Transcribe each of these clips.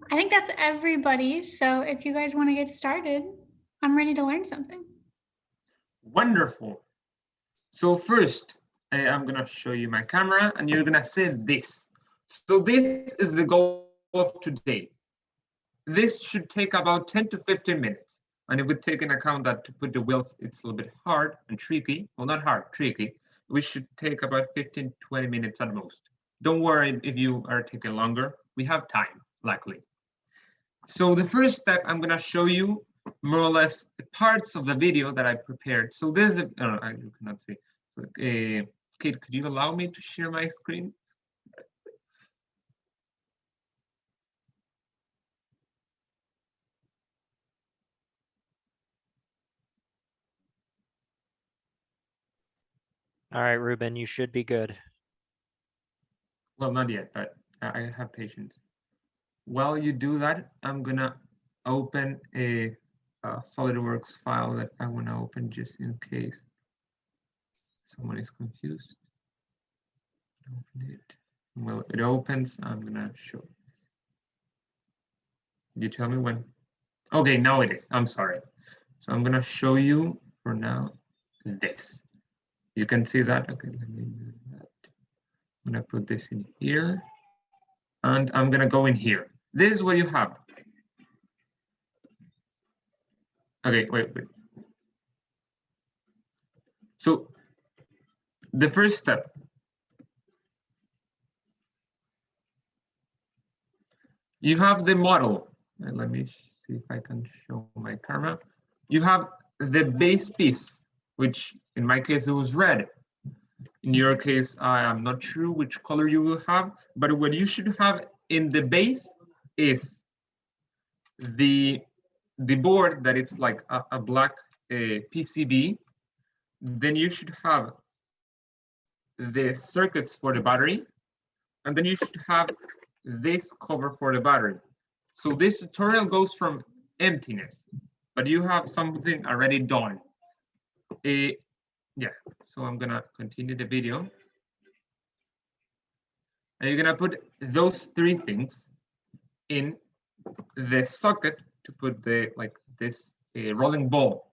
I think that's everybody. So if you guys want to get started, I'm ready to learn something. Wonderful. So first, I'm gonna show you my camera and you're gonna see this. So this is the goal of today. This should take about 10 to 15 minutes. And if we take in account that to put the wheels, it's a little bit hard and tricky. Well, not hard, tricky. We should take about 15, 20 minutes at most. Don't worry if you are taking longer. We have time, luckily. So the first step, I'm gonna show you more or less the parts of the video that I prepared. So this is, you cannot see. So, Kate, could you allow me to share my screen? All right, Ruben, you should be good. Well, not yet, but I have patience. While you do that, I'm gonna open a SolidWorks file that I wanna open just in case someone is confused. Open it. Well, it opens, I'm gonna show it. You tell me when. Okay, now it is. I'm sorry. So I'm gonna show you for now this. You can see that. Okay, let me do that. I'm gonna put this in here, and I'm gonna go in here. This is what you have. Okay, wait. So the first step. You have the model. And let me see if I can show my camera. You have the base piece, which in my case, it was red. In your case, I am not sure which color you will have, but what you should have in the base is the board that it's like a black PCB. Then you should have the circuits for the battery, and then you should have this cover for the battery. So this tutorial goes from emptiness, but you have something already done. Yeah, so I'm gonna continue the video. And you're gonna put those three things in the socket to put the this rolling ball.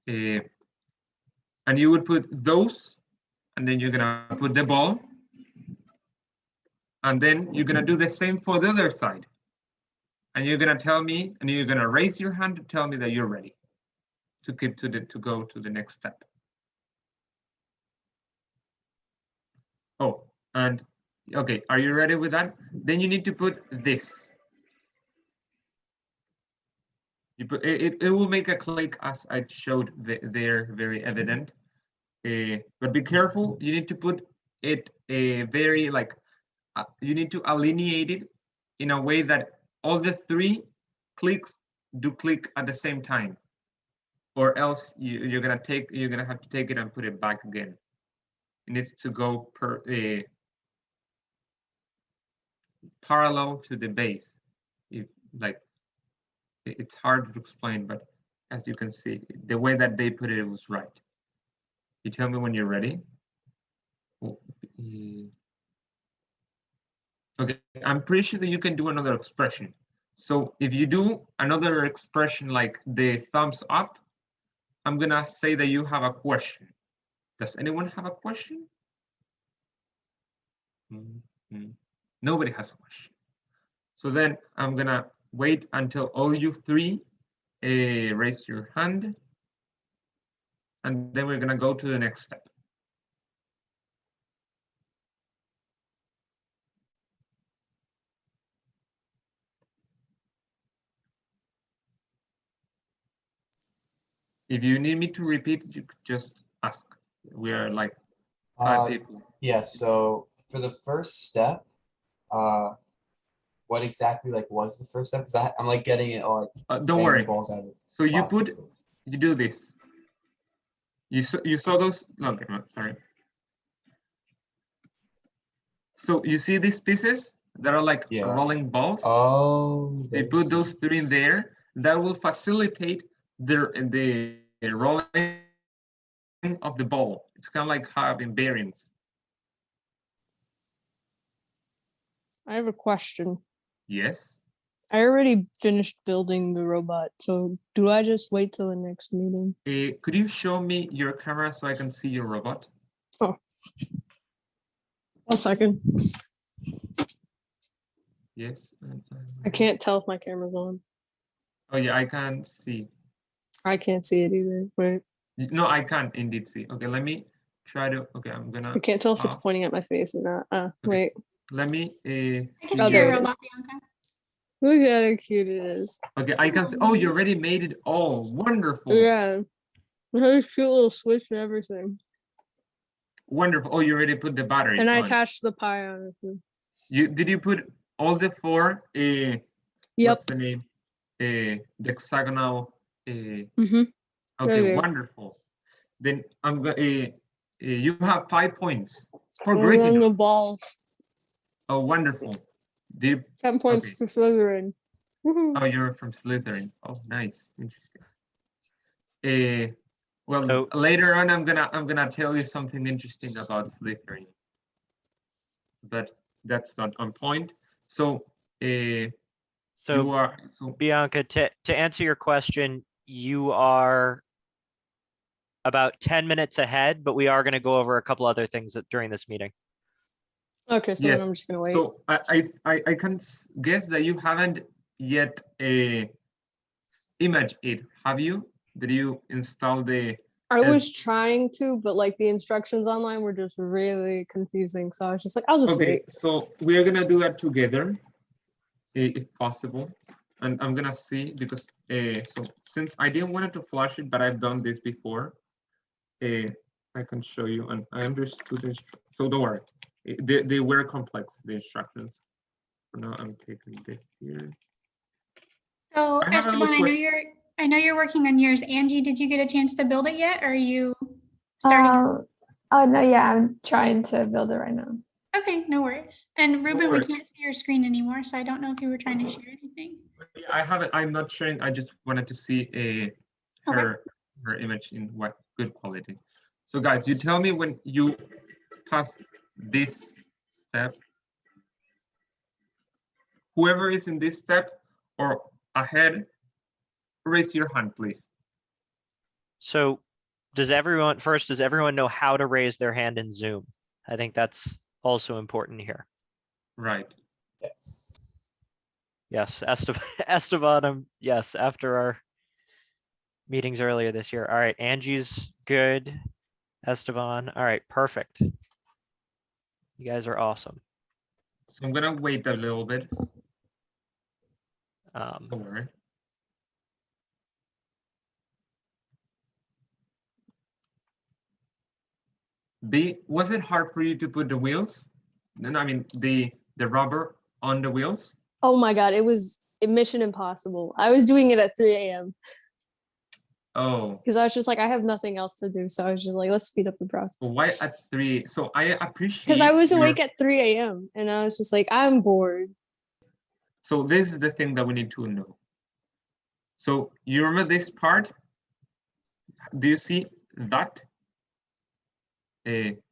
And you would put those, and then you're gonna put the ball, and then you're gonna do the same for the other side. And you're gonna tell me, and you're gonna raise your hand to tell me that you're ready to go to the next step. Oh, and okay, are you ready with that? Then you need to put this. You put it will make a click as I showed there, very evident. But be careful, you need to put it very like, you need to alienate it in a way that all the three clicks do click at the same time, or else you're gonna have to take it and put it back again. It needs to go parallel to the base. It's hard to explain, but as you can see, the way that they put it was right. You tell me when you're ready. Okay, I'm pretty sure that you can do another expression. So if you do another expression like the thumbs up, I'm gonna say that you have a question. Does anyone have a question? Nobody has a question. So then I'm gonna wait until all you three raise your hand, and then we're gonna go to the next step. If you need me to repeat, you could just ask. We are like 5 people. Yeah, so for the first step, what exactly was the first step? Because I'm like getting it all don't worry. Balls out of so you do this. You saw those? Okay, no, sorry. So you see these pieces that are like rolling balls? Oh. They put those three in there. That will facilitate the rolling of the ball. It's kind of like having bearings. I have a question. Yes. I already finished building the robot, so do I just wait till the next meeting? Could you show me your camera so I can see your robot? A second. Yes. I can't tell if my camera's on. Oh yeah, I can't see. I can't see it either. Wait. No, I can't indeed see. Okay, let me try to. Okay, I'm gonna. I can't tell if it's pause. pointing at my face or not. Okay. Wait. Let me. I can see see there your it robot, is. Bianca. Look at how cute it is. Okay, I can see. Oh, you already made it. Oh, wonderful. Yeah. It has a cute little switch and everything. Wonderful. Oh, you already put the batteries And I on. attached the Pi on it. Did you put all the four? Yep. What's the name? The hexagonal. Mm-hmm. Okay, there. wonderful. Then I'm going. You have 5 points for And great. then the ball. Oh, wonderful. Did 10 points Okay. to Slytherin. Woohoo. Oh, you're from Slytherin. Oh, nice, interesting. Well, So- later on, I'm gonna tell you something interesting about Slytherin, but that's not on point. So, you So are so Bianca, to answer your question, you are about 10 minutes ahead, but we are going to go over a couple other things during this meeting. Okay, so yes. then I'm just gonna wait. So I can guess that you haven't yet image it. Have you? Did you install the? I was trying to, but like the instructions online were just really confusing. So I was just like, I'll just Okay, wait. so we're gonna do that together, if possible. And I'm gonna see because so since I didn't want to flash it, but I've done this before, I can show you, and I understood this. So don't worry, they were complex, the instructions. For now, I'm taking this here. So I have a little Esteban, I know you're working on yours. Angie, did you get a chance to build it yet? Or are you starting? Oh no, yeah, I'm trying to build it right now. Okay, no worries. And Ruben, we worries. can't see your screen anymore, so I don't know if you were trying to share anything. I haven't. I'm not sharing. I just wanted to see her image in what good quality. So guys, you tell me when you pass this step. Whoever is in this step or ahead, raise your hand, please. So does everyone know how to raise their hand in Zoom? I think that's also important here. Right. Yes. Yes, Esteban, yes, after our meetings earlier this year. All right, Angie's good. Esteban, all right, perfect. You guys are awesome. So I'm gonna wait a little bit. Um, Don't worry. Was it hard for you to put the wheels? No, I mean the rubber on the wheels. Oh my God, it was mission impossible. I was doing it at 3 a.m. Oh, because I was just like, I have nothing else to do. So I was just like, let's speed up the process. why at 3? So I appreciate. Because I was your- awake at 3 a.m. and I was just like, I'm bored. So this is the thing that we need to know. So you remember this part? Do you see that?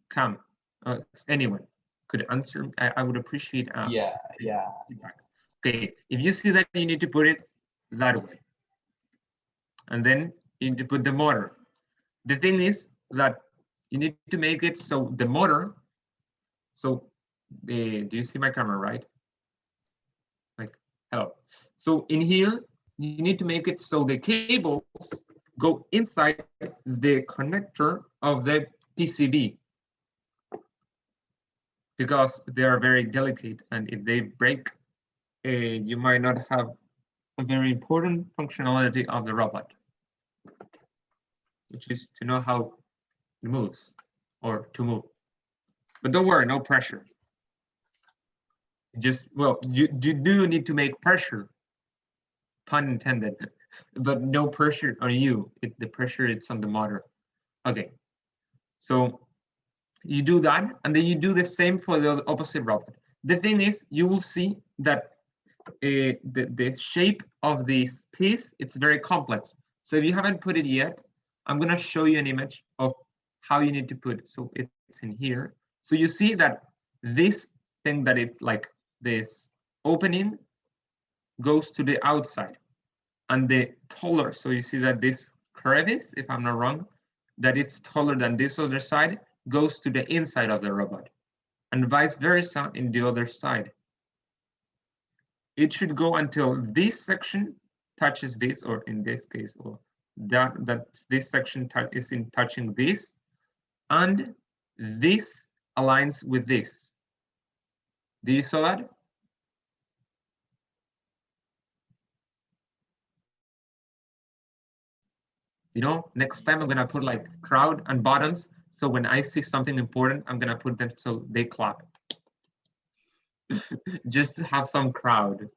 Come, anyone could answer. I would appreciate. Yeah. Feedback. Okay, if you see that, you need to put it that way, and then you need to put the motor. The thing is that you need to make it so the motor. So, do you see my camera, right? Like, hello. So in here, you need to make it so the cables go inside the connector of the PCB, because they are very delicate, and if they break, you might not have a very important functionality of the robot, which is to know how it moves or to move. But don't worry, no pressure. Just, well, you do need to make pressure, pun intended, but no pressure on you. The pressure it's on the motor. Okay, so you do that, and then you do the same for the opposite robot. The thing is, you will see that the shape of this piece, it's very complex. So if you haven't put it yet, I'm gonna show you an image of how you need to put it. So it's in here. So you see that this thing that it's like this opening goes to the outside, and the taller, so you see that this crevice, if I'm not wrong, that it's taller than this other side, goes to the inside of the robot, and vice versa in the other side. It should go until this section touches this, or in this case, or that this section is in touching this, and this aligns with this. Do you saw that? You know, next time I'm gonna put like crowd and buttons, so when I see something important, I'm gonna put them so they clap. Just to have some crowd.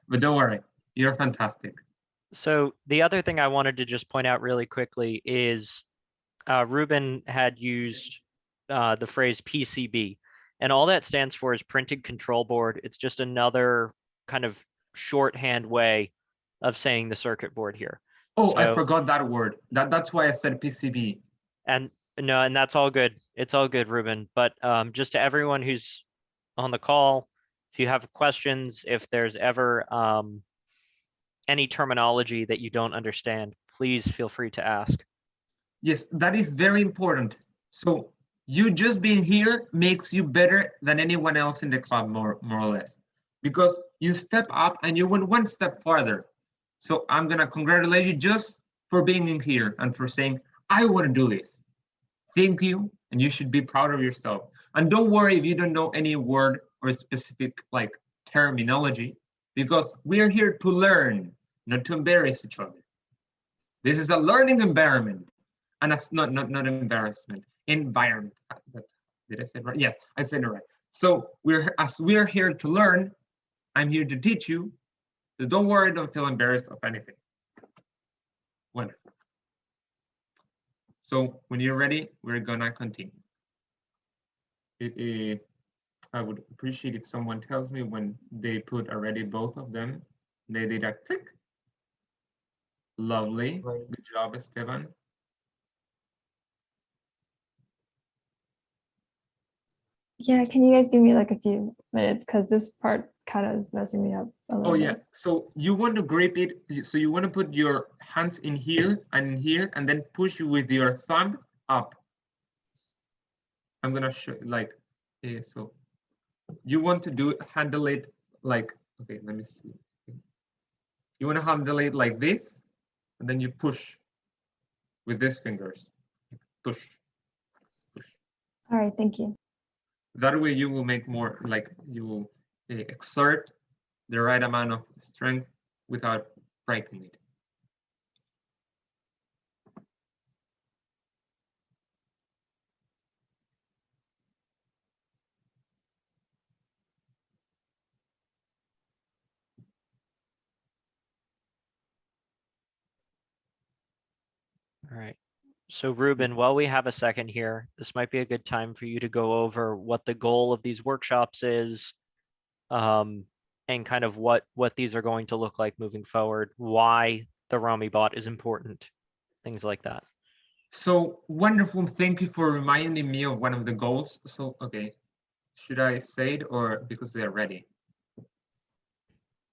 But don't worry, you're fantastic. So the other thing I wanted to just point out really quickly is Ruben had used the phrase PCB, and all that stands for is printed control board. It's just another kind of shorthand way of saying the circuit board here. Oh, I So- forgot that word. That's why I said PCB. And no, and that's all good. It's all good, Ruben. But just to everyone who's on the call, if you have questions, if there's ever any terminology that you don't understand, please feel free to ask. Yes, that is very important. So you just being here makes you better than anyone else in the club, more or less, because you step up and you went one step farther. So I'm gonna congratulate you just for being in here and for saying, I want to do this. Thank you, and you should be proud of yourself. And don't worry if you don't know any word or specific like terminology, because we are here to learn, not to embarrass each other. This is a learning environment, and that's not embarrassment, environment. Did I say it right? Yes, I said it right. So we're here to learn. I'm here to teach you. So don't worry, don't feel embarrassed of anything. Wonderful. So when you're ready, we're gonna continue. I would appreciate if someone tells me when they put already both of them. They did a click. Lovely. Right. Good job, Esteban. Yeah, can you guys give me like a few minutes because this part kind of is messing me up a little Oh yeah, bit. so you want to grip it, so you want to put your hands in here, and then push with your thumb up. I'm gonna show like, so you want to handle it like, okay, let me see. You want to handle it like this, and then you push with these fingers, push. All right, thank you. That way you will make more, like you will exert the right amount of strength without breaking it. All right. So Ruben, while we have a second here, this might be a good time for you to go over what the goal of these workshops is, and kind of what these are going to look like moving forward, why the Romi bot is important, things like that. So wonderful, thank you for reminding me of one of the goals. So, okay, should I say it or because they're ready?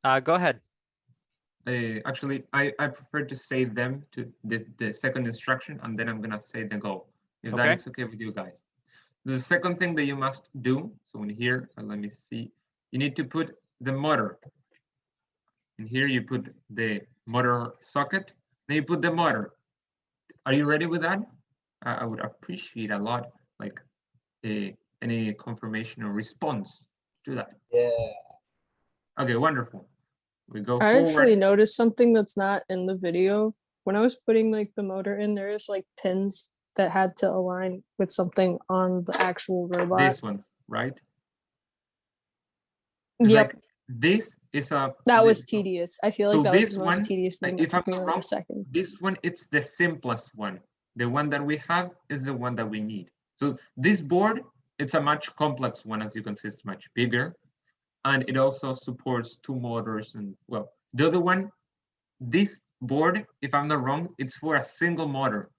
Go ahead. Actually, I prefer to say them to the second instruction, and then I'm gonna say the goal, if that Okay. is okay with you guys. The second thing that you must do, so in here, let me see, you need to put the motor. In here you put the motor socket, then you put the motor. Are you ready with that? I would appreciate a lot, like any confirmation or response to that. Yeah. Okay, wonderful. We go I forward. actually noticed something that's not in the video. When I was putting like the motor in, there is like pins that had to align with something on the actual robot. These ones, right? It's Yep, like, this is a. that was so- tedious. I feel so like that was this the most one, tedious thing that if I'm took me not like wrong, a second. This one, it's the simplest one. The one that we have is the one that we need. So this board, it's a much complex one, as you can see, it's much bigger. And it also supports 2 motors and, well, the other one, this board, if I'm not wrong, it's for a single motor.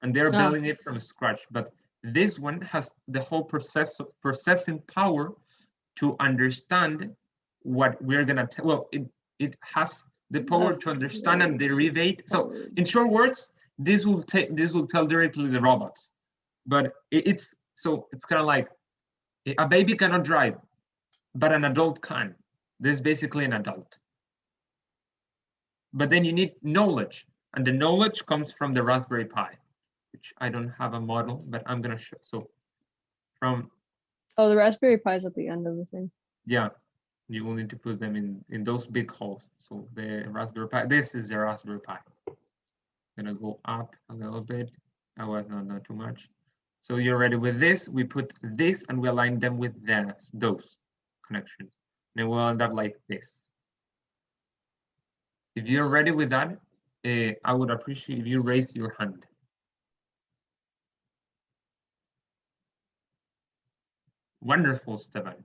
And they're Ah. building it from scratch. But this one has the whole processing power to understand what we're gonna tell. Well, it has the power to understand and derivate. So in short words, this will tell directly the robots. But it's kind of like a baby cannot drive, but an adult can. This is basically an adult. But then you need knowledge, and the knowledge comes from the Raspberry Pi, which I don't have a model, but I'm gonna show. So from Oh, the Raspberry Pi is at the end of the thing. yeah, you will need to put them in those big holes. So the Raspberry Pi, this is the Raspberry Pi. Gonna go up a little bit. I was not too much. So you're ready with this. We put this and we align them with those connections. And we'll end up like this. If you're ready with that, I would appreciate if you raise your hand. Wonderful, Stefan.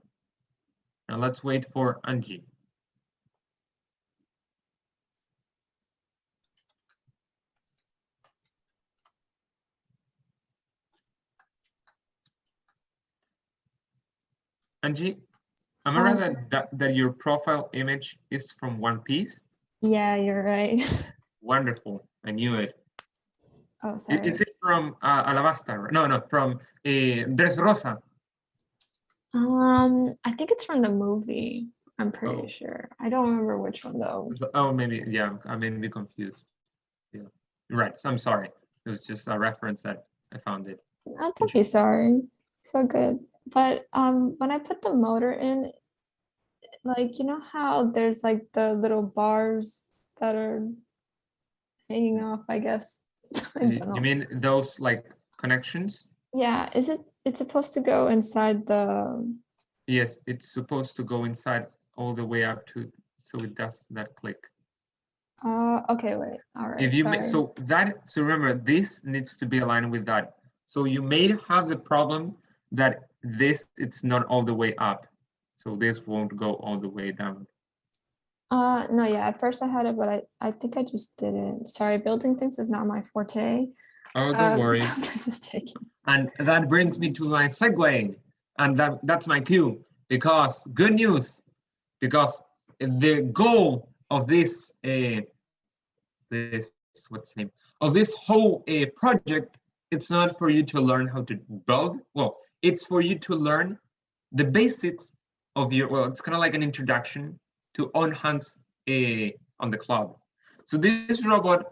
Now let's wait for Angie. Angie, am I right that your profile image is from One Piece? Yeah, you're right. Wonderful, I knew it. Oh, sorry. Is it from Alabasta? No, from Dressrosa. I think it's from the movie. I'm pretty Oh. sure. I don't remember which one though. Oh, maybe, yeah, I may be confused. Yeah, right, so I'm sorry. It was just a reference that I found it. Not to be sorry. So good. But when I put the motor in, like you know how there's like the little bars that are hanging off, I guess. I don't know. You mean those like connections? Yeah, it's supposed to go inside the Yes, it's supposed to go inside all the way up to, so it does that click. okay, wait. All right. If you sorry. so remember, this needs to be aligned with that. So you may have the problem that it's not all the way up. So this won't go all the way down. No, yeah, at first I had it, but I think I just didn't. Sorry, building things is not my forte. Oh, don't worry. So this is taking. And that brings me to my segue. And that's my cue, because good news, because the goal of this what's the name of this whole project, it's not for you to learn how to build. Well, it's for you to learn the basics of your, well, it's kind of like an introduction to on hands on the cloud. So this robot,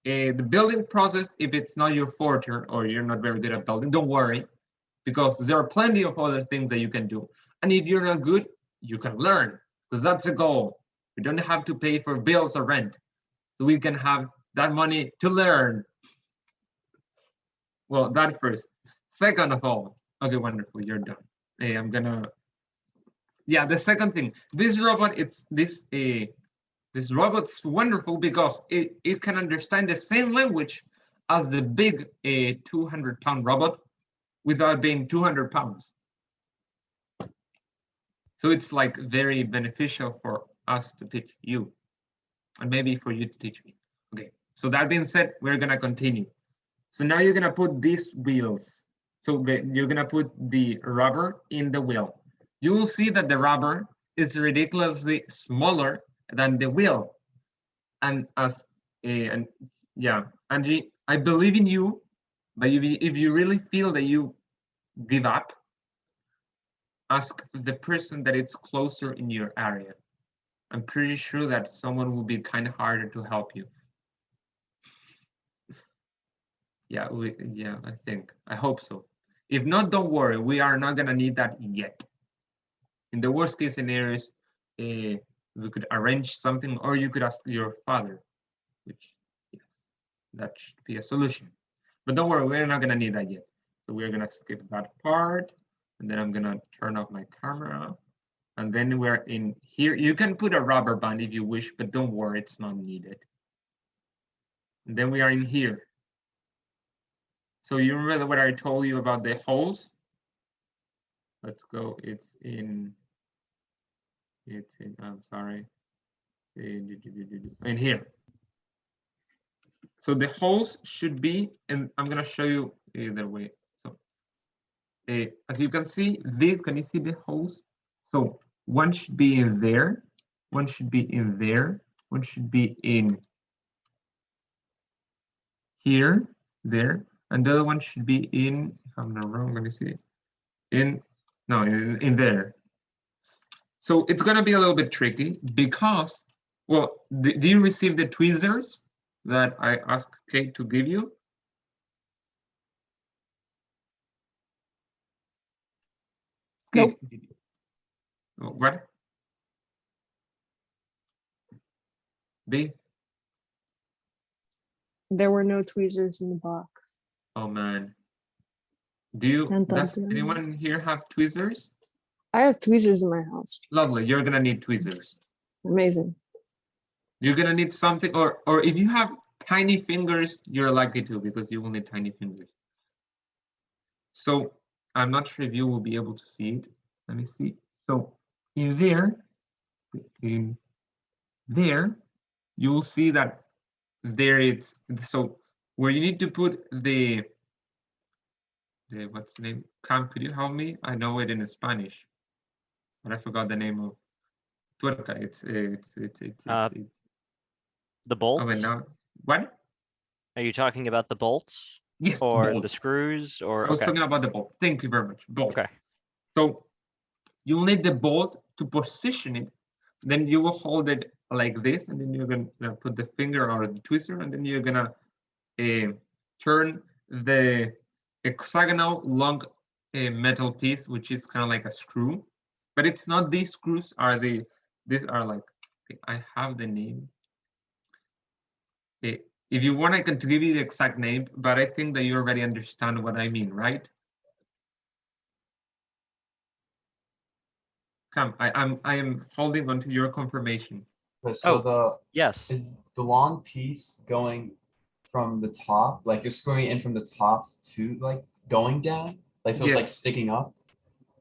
the building process, if it's not your forte or you're not very good at building, don't worry, because there are plenty of other things that you can do. And if you're not good, you can learn, because that's the goal. We don't have to pay for bills or rent, so we can have that money to learn. Well, that first. Second of all, okay, wonderful, you're done. Hey, I'm gonna, yeah, the second thing, this robot, this robot's wonderful because it can understand the same language as the big 200-pound robot without being 200 pounds. So it's like very beneficial for us to teach you, and maybe for you to teach me. Okay, so that being said, we're gonna continue. So now you're gonna put these wheels. So you're gonna put the rubber in the wheel. You will see that the rubber is ridiculously smaller than the wheel. And yeah, Angie, I believe in you, but if you really feel that you give up, ask the person that it's closer in your area. I'm pretty sure that someone will be kind of harder to help you. Yeah, I hope so. If not, don't worry, we are not gonna need that yet. In the worst case scenarios, we could arrange something, or you could ask your father, which, yes, that should be a solution. But don't worry, we're not gonna need that yet. So we're gonna skip that part, and then I'm gonna turn off my camera. And then we're in here. You can put a rubber band if you wish, but don't worry, it's not needed. And then we are in here. So you remember what I told you about the holes? Let's go, it's in, I'm sorry, in here. So the holes should be, and I'm gonna show you either way. So as you can see, can you see the holes? So one should be in there, one should be in there, one should be in here, there, and the other one should be in, if I'm not wrong, let me see, in there. So it's gonna be a little bit tricky because, well, do you receive the tweezers that I asked Kate to give you? Nope. Kate, oh, what? B? There were no tweezers in the box. Oh man. Does anyone here have tweezers? I have tweezers in my house. Lovely, you're gonna need tweezers. Amazing. You're gonna need something, or if you have tiny fingers, you're likely to, because you will need tiny fingers. So I'm not sure if you will be able to see it. Let me see. So in there, you will see that there it's, so where you need to put the what's the name? Cam, could you help me? I know it in Spanish, but I forgot the name of tuerca. It's The bolt? oh, wait, now what? Are you talking about the bolts Yes, or bolt. the screws or? I was Okay, talking about the bolt. Thank you very much. Bolt. okay. So you'll need the bolt to position it. Then you will hold it like this, and then you're gonna put the finger or the twister, and then you're gonna turn the hexagonal long metal piece, which is kind of like a screw, but it's not. These screws are these are like, okay, I have the name. If you want, I can give you the exact name, but I think that you already understand what I mean, right? Come, I am holding on to your confirmation. Okay, so Yes. is the long piece going from the top, like you're screwing it in from the top to like going down? Like so it's like Yes. sticking up?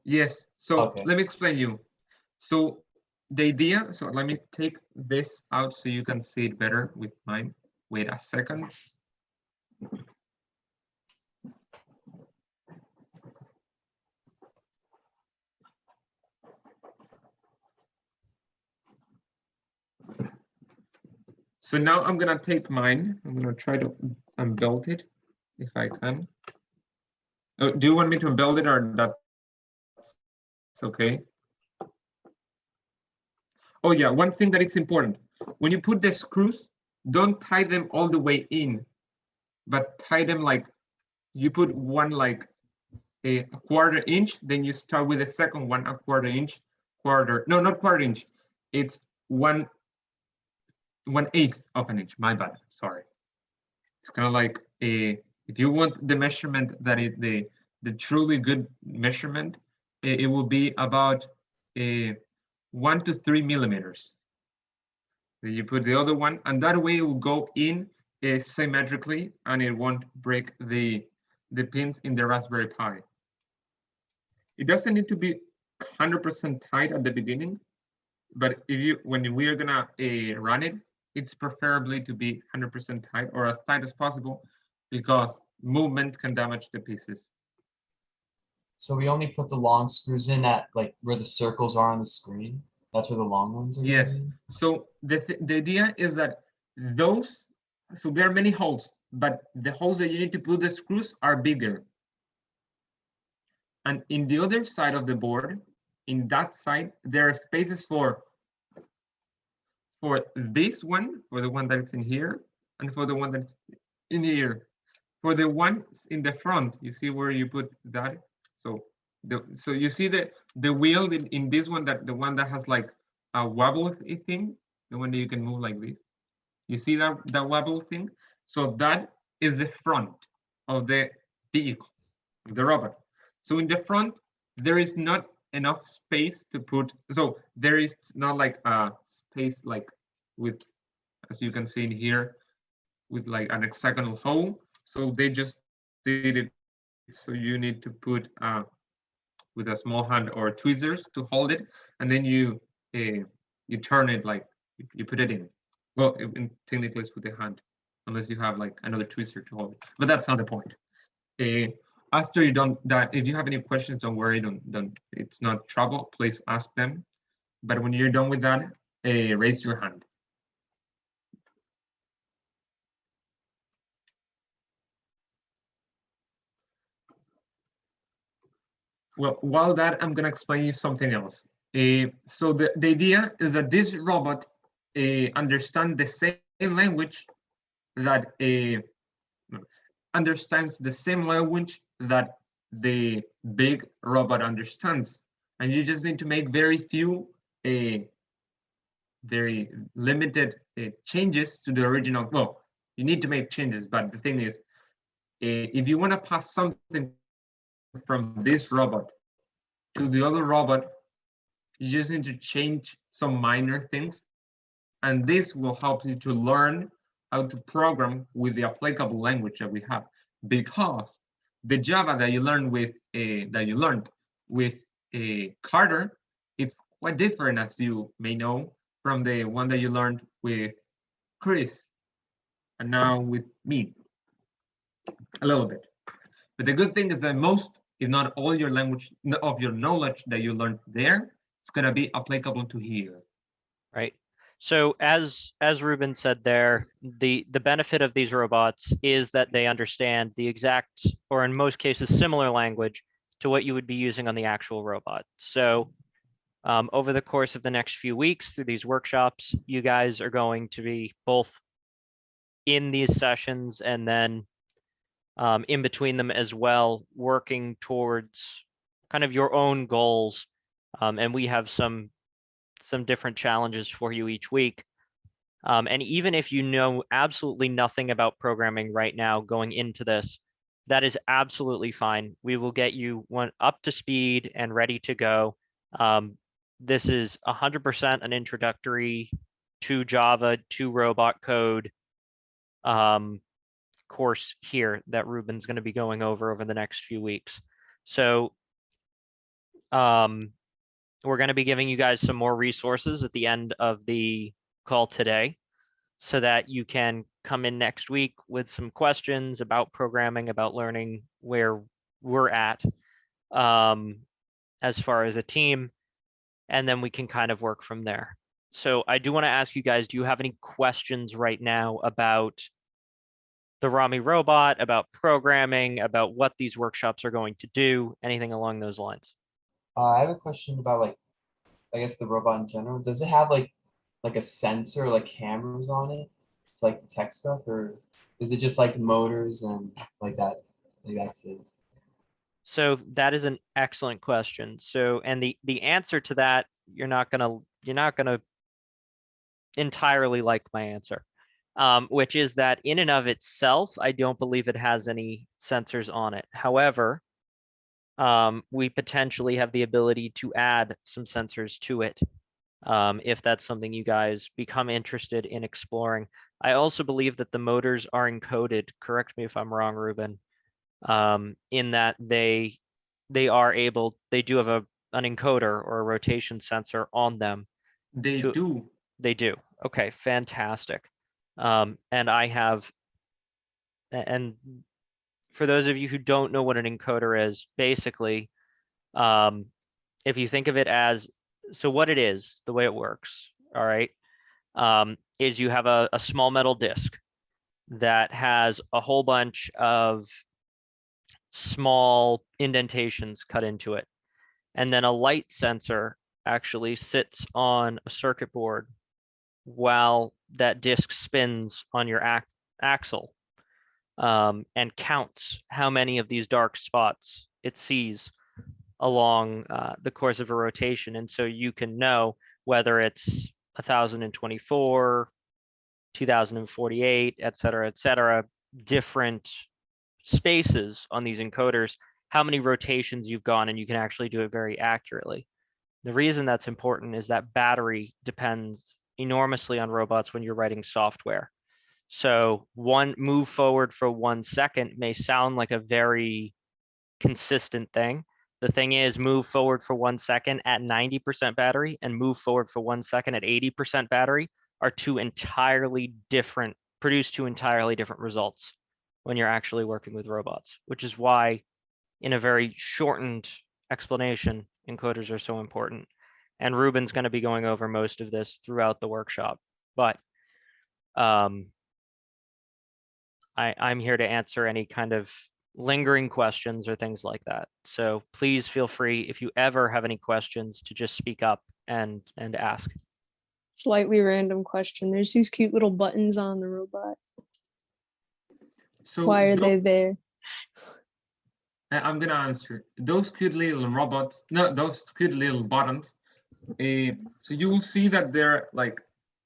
Yes, so Okay. let me explain you. So the idea, so let me take this out so you can see it better with mine. Wait a second. So now I'm gonna take mine. I'm gonna try to unbelt it if I can. Oh, do you want me to unbelt it, or that's okay? Oh yeah, one thing that is important. When you put the screws, don't tie them all the way in, but tie them like, you put one like a quarter inch, then you start with the second one, a quarter inch, no, not quarter inch. It's 1/8 of an inch, my bad, sorry. It's kind of like if you want the measurement that is the truly good measurement, it will be about 1 to 3 millimeters. Then you put the other one, and that way it will go in symmetrically, and it won't break the pins in the Raspberry Pi. It doesn't need to be 100% tight at the beginning, but when we are gonna run it, it's preferably to be 100% tight, or as tight as possible, because movement can damage the pieces. So we only put the long screws in at like where the circles are on the screen? That's where the long ones are? Yes. going in? So the idea is that so there are many holes, but the holes that you need to put the screws are bigger. And in the other side of the board, in that side, there are spaces for this one, for the one that's in here, and for the one that's in here. For the ones in the front, you see where you put that? So you see the wheel in this one, the one that has like a wobble thing, the one that you can move like this. You see that wobble thing? So that is the front of the vehicle, the robot. So in the front, there is not enough space to put, so there is not like a space like with, as you can see in here, with like an hexagonal hole. So they just did it. So you need to put with a small hand or tweezers to hold it, and then you turn it, like you put it in. Well, technically it's with the hand, unless you have like another tweezer to hold it. But that's not the point. After you've done that, if you have any questions, don't worry. Don't. It's not trouble. Please ask them. but when you're done with that, raise your hand. Well, while that, I'm gonna explain you something else. So the idea is that this robot understands the same language that understands the same language that the big robot understands, and you just need to make very few, very limited changes to the original. Well, you need to make changes, but the thing is, if you want to pass something from this robot to the other robot, you just need to change some minor things, and this will help you to learn how to program with the applicable language that we have. Because the Java that you learned with Carter, it's quite different, as you may know, from the one that you learned with Chris, and now with me, a little bit. But the good thing is that most, if not all, your language of your knowledge that you learned there, it's gonna be applicable to here. Right. So as Ruben said there, the benefit of these robots is that they understand the exact, or in most cases, similar language to what you would be using on the actual robot. So over the course of the next few weeks through these workshops, you guys are going to be both in these sessions and then in between them as well, working towards kind of your own goals. And we have some different challenges for you each week. And even if you know absolutely nothing about programming right now going into this, that is absolutely fine. We will get you up to speed and ready to go. This is 100% an introductory to Java, to robot code course here that Ruben's going to be going over the next few weeks. So we're going to be giving you guys some more resources at the end of the call today so that you can come in next week with some questions about programming, about learning where we're at as far as a team, and then we can kind of work from there. So I do want to ask you guys, do you have any questions right now about the Romi robot, about programming, about what these workshops are going to do, anything along those lines? I have a question about like, I guess the robot in general. Does it have like a sensor, like cameras on it to like detect stuff, or is it just like motors and like that? Like that's it. So that is an excellent question. So, and the answer to that, you're not gonna entirely like my answer, which is that in and of itself, I don't believe it has any sensors on it. However, we potentially have the ability to add some sensors to it if that's something you guys become interested in exploring. I also believe that the motors are encoded, correct me if I'm wrong, Ruben, in that they do have an encoder or a rotation sensor on them. They do. They do. Okay, fantastic. And for those of you who don't know what an encoder is, basically, if you think of it as, so what it is, the way it works, all right, is you have a small metal disc that has a whole bunch of small indentations cut into it. And then a light sensor actually sits on a circuit board while that disc spins on your axle and counts how many of these dark spots it sees along the course of a rotation. And so you can know whether it's 1024, 2048, et cetera, different spaces on these encoders, how many rotations you've gone, and you can actually do it very accurately. The reason that's important is that battery depends enormously on robots when you're writing software. So one move forward for 1 second may sound like a very consistent thing. The thing is, move forward for 1 second at 90% battery and move forward for 1 second at 80% battery are produce two entirely different results when you're actually working with robots, which is why, in a very shortened explanation, encoders are so important. And Ruben's going to be going over most of this throughout the workshop. But I'm here to answer any kind of lingering questions or things like that. So please feel free, if you ever have any questions, to just speak up and ask. Slightly random question. There's these cute little buttons on the robot. So Why are tho- they there? I'm gonna answer those cute little robots. No, those cute little buttons. So you will see that they're like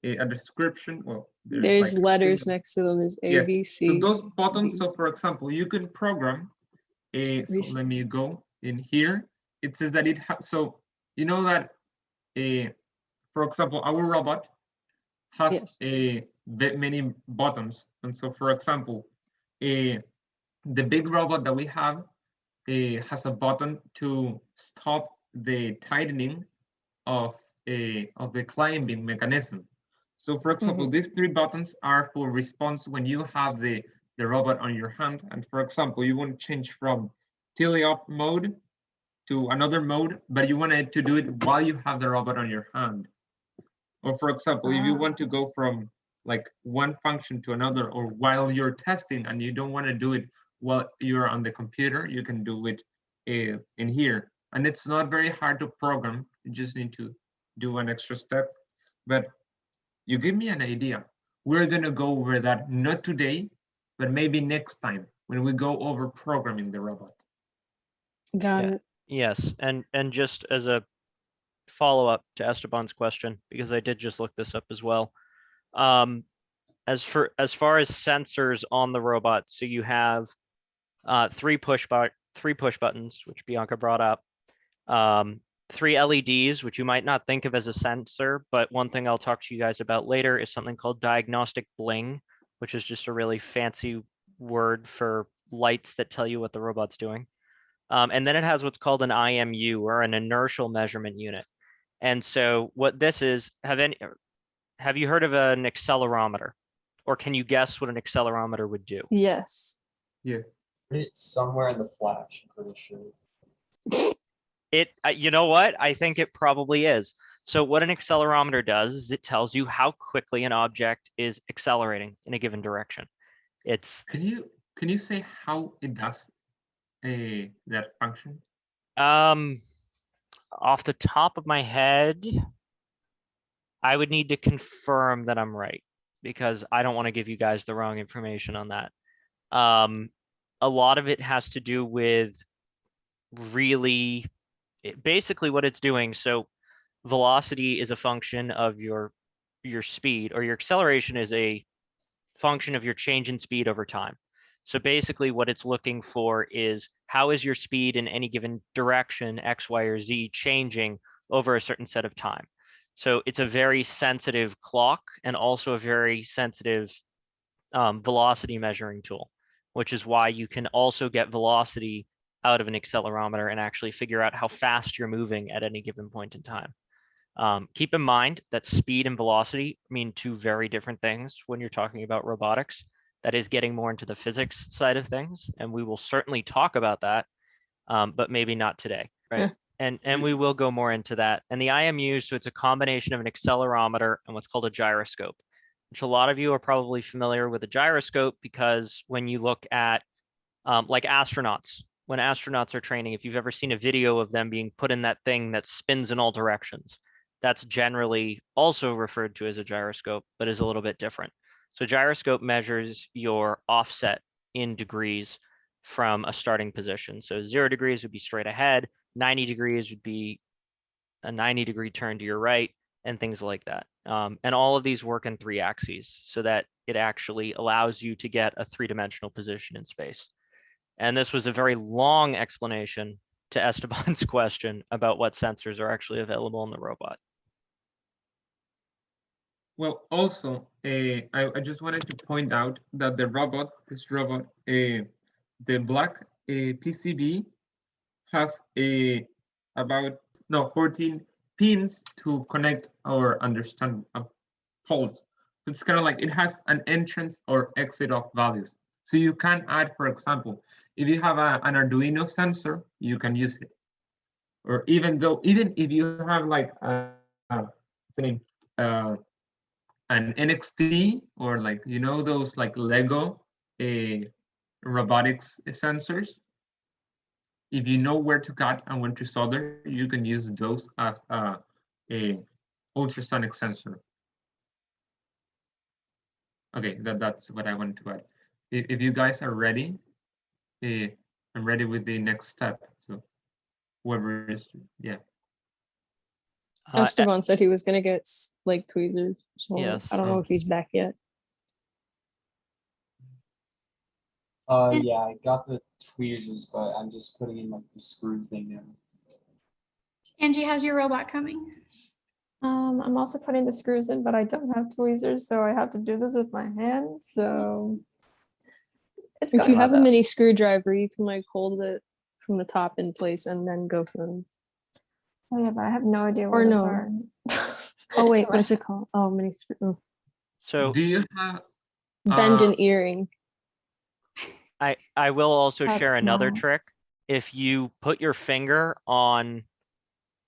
a description. Well, There's like letters things- next to them. There's A, Yes. B, So C. those buttons. D. So for example, you can program. So Recent. let me go in here. It says that it has. So you know that, for example, our robot has Yes. many buttons, and so for example, the big robot that we have has a button to stop the tightening of the climbing mechanism. So for example, these three buttons are for response when you have the robot on your hand. And for example, you want to change from tele-up mode to another mode, but you want to do it while you have the robot on your hand. Or for example, if you want to go from like one function to another, or while you're testing and you don't want to do it while you're on the computer, you can do it in here. And it's not very hard to program. You just need to do an extra step. But you give me an idea. We're going to go over that, not today, but maybe next time when we go over programming the robot. Got Yeah. it. Yes, and just as a follow-up to Esteban's question, because I did just look this up as well. As far as sensors on the robot, so you have three push buttons, which Bianca brought up. 3 LEDs, which you might not think of as a sensor, but one thing I'll talk to you guys about later is something called diagnostic bling, which is just a really fancy word for lights that tell you what the robot's doing. And then it has what's called an IMU, or an inertial measurement unit. And so what this is, have you heard of an accelerometer? Or can you guess what an accelerometer would do? Yes. Yes. It's somewhere in the flash, I'm pretty sure. You know what? I think it probably is. So what an accelerometer does is it tells you how quickly an object is accelerating in a given direction. It's Can you say how it does that function? off the top of my head, I would need to confirm that I'm right, because I don't want to give you guys the wrong information on that. A lot of it has to do with really basically what it's doing. So velocity is a function of your speed, or your acceleration is a function of your change in speed over time. So basically what it's looking for is, how is your speed in any given direction, X, Y, or Z, changing over a certain set of time. So it's a very sensitive clock, and also a very sensitive velocity measuring tool, which is why you can also get velocity out of an accelerometer and actually figure out how fast you're moving at any given point in time. Keep in mind that speed and velocity mean two very different things when you're talking about robotics. That is getting more into the physics side of things, and we will certainly talk about that, but maybe not today, right? And we will go more into that. And the IMU, so it's a combination of an accelerometer and what's called a gyroscope, which a lot of you are probably familiar with a gyroscope, because when you look at like astronauts, when astronauts are training, if you've ever seen a video of them being put in that thing that spins in all directions, that's generally also referred to as a gyroscope, but is a little bit different. So gyroscope measures your offset in degrees from a starting position. So 0 degrees would be straight ahead, 90 degrees would be a 90-degree turn to your right, and things like that. And all of these work in 3 axes, so that it actually allows you to get a 3-dimensional position in space. And this was a very long explanation to Esteban's question about what sensors are actually available in the robot. Well, also, I just wanted to point out that this robot, the black PCB has 14 pins to connect or understand poles. So it's kind of like it has an entrance or exit of values. So you can add, for example, if you have an Arduino sensor, you can use it. or even if you have like what's the name, an NXT, or like, you know, those like Lego robotics sensors. If you know where to cut and when to solder, you can use those as a ultrasonic sensor. Okay, that's what I wanted to add. If you guys are ready, I'm ready with the next step. So whoever is, yeah. Esteban said he was gonna get like tweezers, so Yes. I don't know if he's back yet. Yeah, I got the tweezers, but I'm just putting in like the screw thing now. Angie, how's your robot coming? I'm also putting the screws in, but I don't have tweezers, so I have to do this with my hand. So it's If going you have a well, though. mini screwdriver, you can like hold it from the top in place and then go from. Oh yeah, but I have no idea Or what those no. are. Oh wait, what is it called? Oh, mini screw. Oh. So Do you have Bend an earring. I will also That's share another smart. trick. If you put your finger on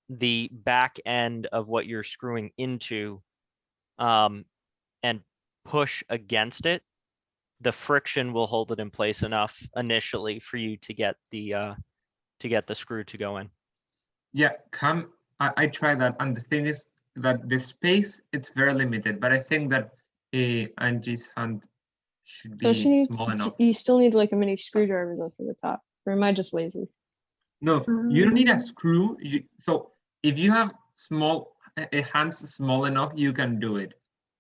the back end of what you're screwing into, and push against it, the friction will hold it in place enough initially for you to get the screw to go in. Yeah, I tried that, and the thing is that the space, it's very limited, but I think that Angie's hand should So be she needs. small enough. You still need like a mini screwdriver though for the top. Or am I just lazy? No, you don't need a Um, screw. So if you have hands small enough, you can do it.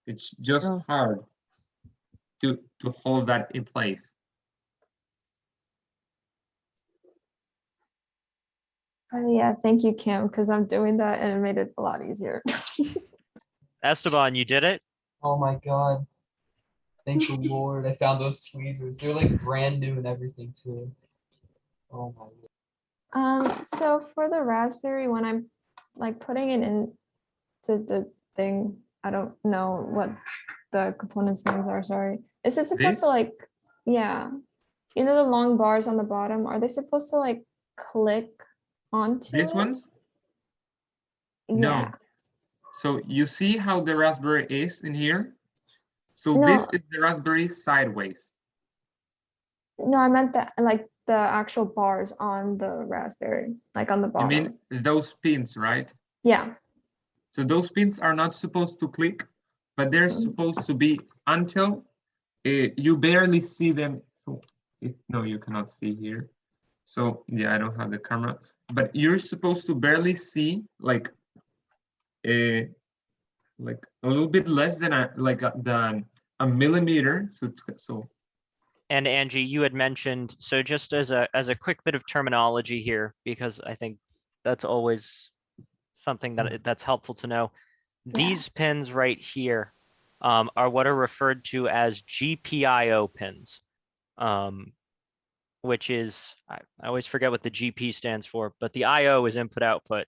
It's just Oh. hard to hold that in place. yeah, thank you, Kim, because I'm doing that and it made it a lot easier. Esteban, you did it? Oh my god. Thank the Lord, I found those tweezers. They're like brand new and everything too. Oh my god. So for the raspberry, when I'm like putting it into the thing, I don't know what the components names are, sorry. Is it supposed to This? like, yeah, you know the long bars on the bottom, are they supposed to like click onto These it? ones? Yeah. No. So you see how the raspberry is in here? So No. this is the raspberry sideways. No, I meant that like the actual bars on the raspberry, like on the You bottom. mean those pins, right? Yeah. So those pins are not supposed to click, but they're Mhm. supposed to be until you barely see them. So no, you cannot see here. So yeah, I don't have the camera, but you're supposed to barely see like a little bit less than a millimeter. So And Angie, you had mentioned, so just as a quick bit of terminology here, because I think that's always something that's helpful to know. These pins right here are what are referred to as GPIO pins, which is, I always forget what the GP stands for, but the IO is input output.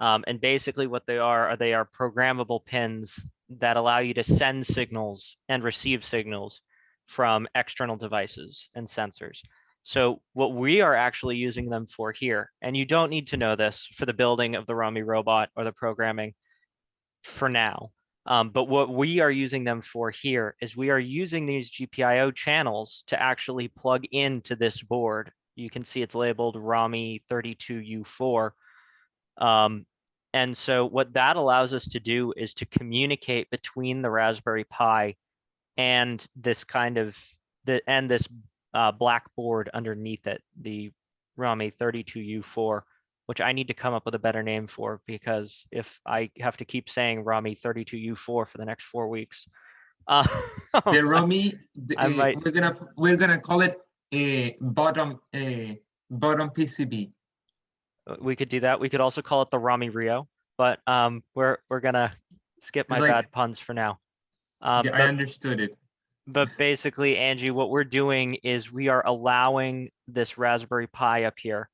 And basically what they are programmable pins that allow you to send signals and receive signals from external devices and sensors. So what we are actually using them for here, and you don't need to know this for the building of the Romi robot or the programming for now, but what we are using them for here is we are using these GPIO channels to actually plug into this board. You can see it's labeled Romi 32U4. And so what that allows us to do is to communicate between the Raspberry Pi and this kind of this blackboard underneath it, the Romi 32U4, which I need to come up with a better name for, because if I have to keep saying Romi 32U4 for the next 4 weeks, the Romi, I might. we're gonna call it a bottom PCB. We could do that. We could also call it the Romi Rio, but we're gonna skip my like- bad puns for now. Yeah, I understood it. But basically, Angie, what we're doing is we are allowing this Raspberry Pi up here,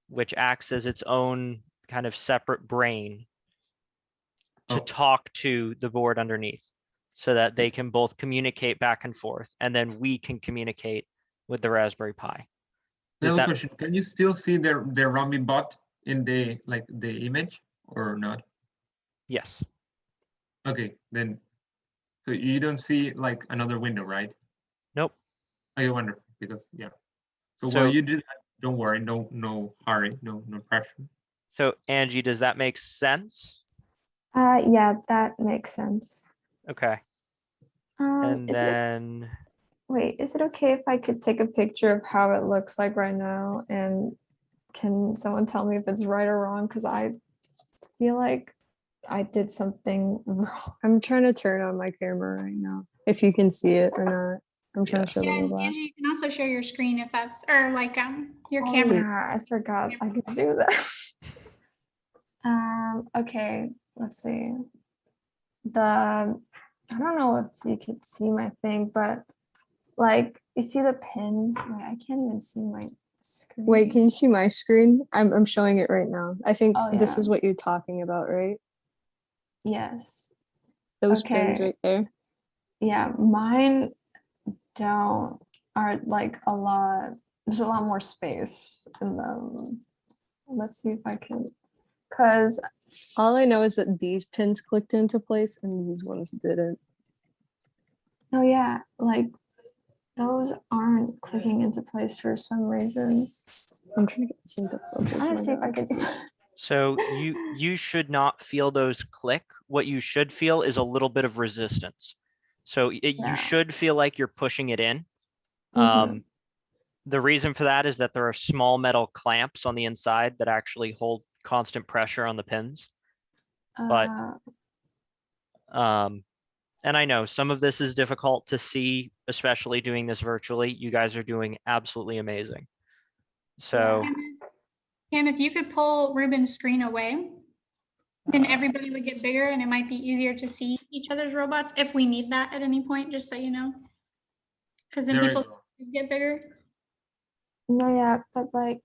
which acts as its own kind of separate brain, to Oh. talk to the board underneath, so that they can both communicate back and forth, and then we can communicate with the Raspberry Pi. Does Another that? question: can you still see the Romi bot in the image or not? Yes. Okay, then so you don't see like another window, right? Nope. I wonder because yeah. So So- while you do that, don't worry, no hurry, no pressure. So Angie, does that make sense? Yeah, that makes sense. Okay. And Is it then, wait, is it okay if I could take a picture of how it looks like right now? And can someone tell me if it's right or wrong? Because I feel like I did something wrong. I'm trying to turn on my camera right now. If you can see it or not. I'm trying to show Yeah, the and robot. Angie, you can also share your screen if that's, or like your Oh, camera. yeah, I forgot I could do that. Okay, let's see. I don't know if you could see my thing, but like you see the pins? Wait, I can't even see my screen. Wait, can you see my screen? I'm showing it right now. I think Oh, this yeah. is what you're talking about, right? Yes. Those pins Okay. right there. Yeah, mine are like a lot. There's a lot more space in them. Let's see if I can, because All I know is that these pins clicked into place and these ones didn't. oh yeah, like those aren't clicking into place for some reason. I'm trying to get this into focus. I'm gonna my see if I God. can. so you should not feel those click. What you should feel is a little bit of resistance. So you Yeah. should feel like you're pushing it in. Mhm. The reason for that is that there are small metal clamps on the inside that actually hold constant pressure on the pins. But Uh, and I know some of this is difficult to see, especially doing this virtually. You guys are doing absolutely amazing. So Pam, if you could pull Ruben's screen away, then everybody would get bigger and it might be easier to see each other's robots if we need that at any point, just so you know. Because then There we people go. get bigger. no, yeah, but like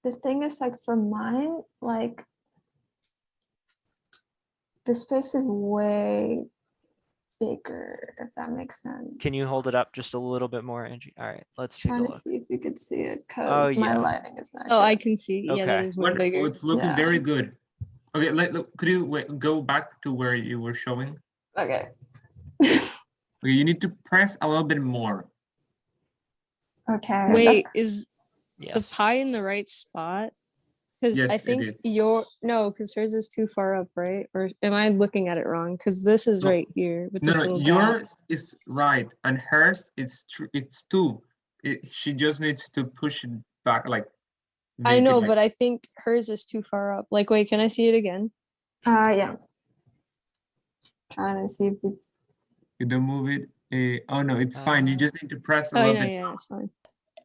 the thing is, like for mine, like the space is way bigger, if that makes sense. can you hold it up just a little bit more, Angie? All right, let's take a Trying to look. see if you could see it Oh, because my yeah. lighting is not Oh, I good. can see. Yeah, that Okay. is way What? bigger. It's looking Yeah. very good. Okay, could you go back to where you were showing? Okay. Okay, you need to press a little bit more. Okay. Wait, is the Yes. pie in the right spot? Because Yes, I it think is. no, because hers is too far up, right? Or am I looking at it wrong? Because this is No. right here with No, this no, little gap. yours is right, and hers it's two. She just needs to push it back, like. I make it know, like- but I think hers is too far up. Like, wait, can I see it again? Yeah. Trying to see if we you don't move it. Oh no, it's fine. You just need to press a Oh, little no, bit. yeah, it's fine.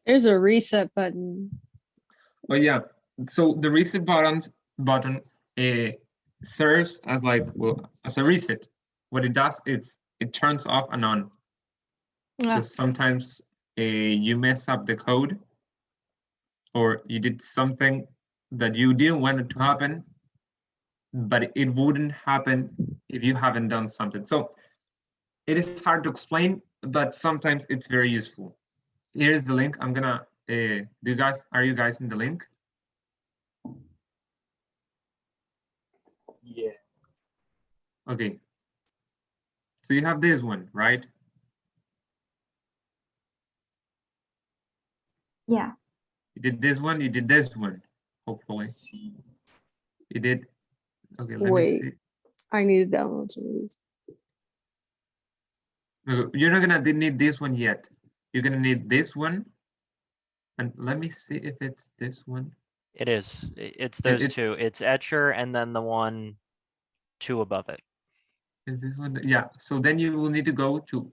There's a reset button. But yeah, so the reset button serves as like, well, as a reset. What it does is it turns off and on. Ah, Because sometimes you mess up the code, or you did something that you didn't want it to happen, but it wouldn't happen if you haven't done something. So it is hard to explain, but sometimes it's very useful. Here's the link. I'm gonna, are you guys in the link? Yeah. Okay. So you have this one, right? yeah. You did this one, you did this one, hopefully. You did, okay, let Wait. me see. I need to download some of these. No, you're not gonna need this one yet. You're gonna need this one. And let me see if it's this one. It is. It's those it- two. It's Etcher and then the one two above it. Is this one? Yeah, so then you will need to go to,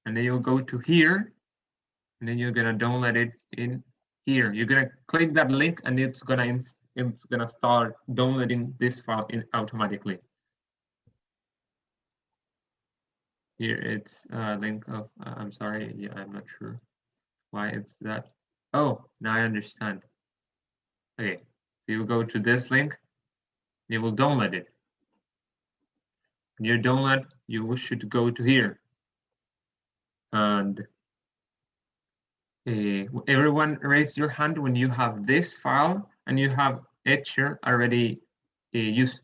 and then you'll go to here, and then you're gonna download it in here. You're gonna click that link and it's gonna start downloading this file automatically. Here it's a link of, I'm sorry, yeah, I'm not sure why it's that. Oh, now I understand. Okay, so you go to this link, you will download it. When you download, you should go to here. And everyone raise your hand when you have this file and you have Etcher already to use.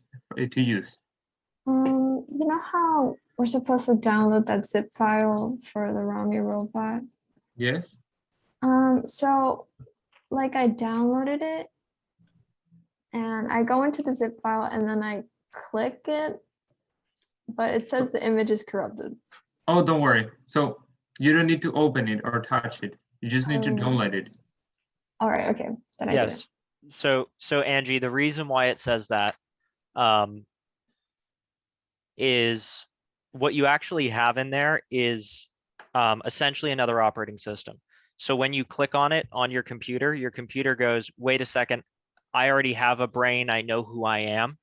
You know how we're supposed to download that zip file for the Romi robot? Yes. So like I downloaded it and I go into the zip file and then I click it, but it says the image is corrupted. Oh, don't worry. So you don't need to open it or touch it. You just need to download it. All right, okay, then I did it. Yes. So Angie, the reason why it says that is what you actually have in there is essentially another operating system. So when you click on it on your computer goes, wait a second, I already have a brain. I know who I am.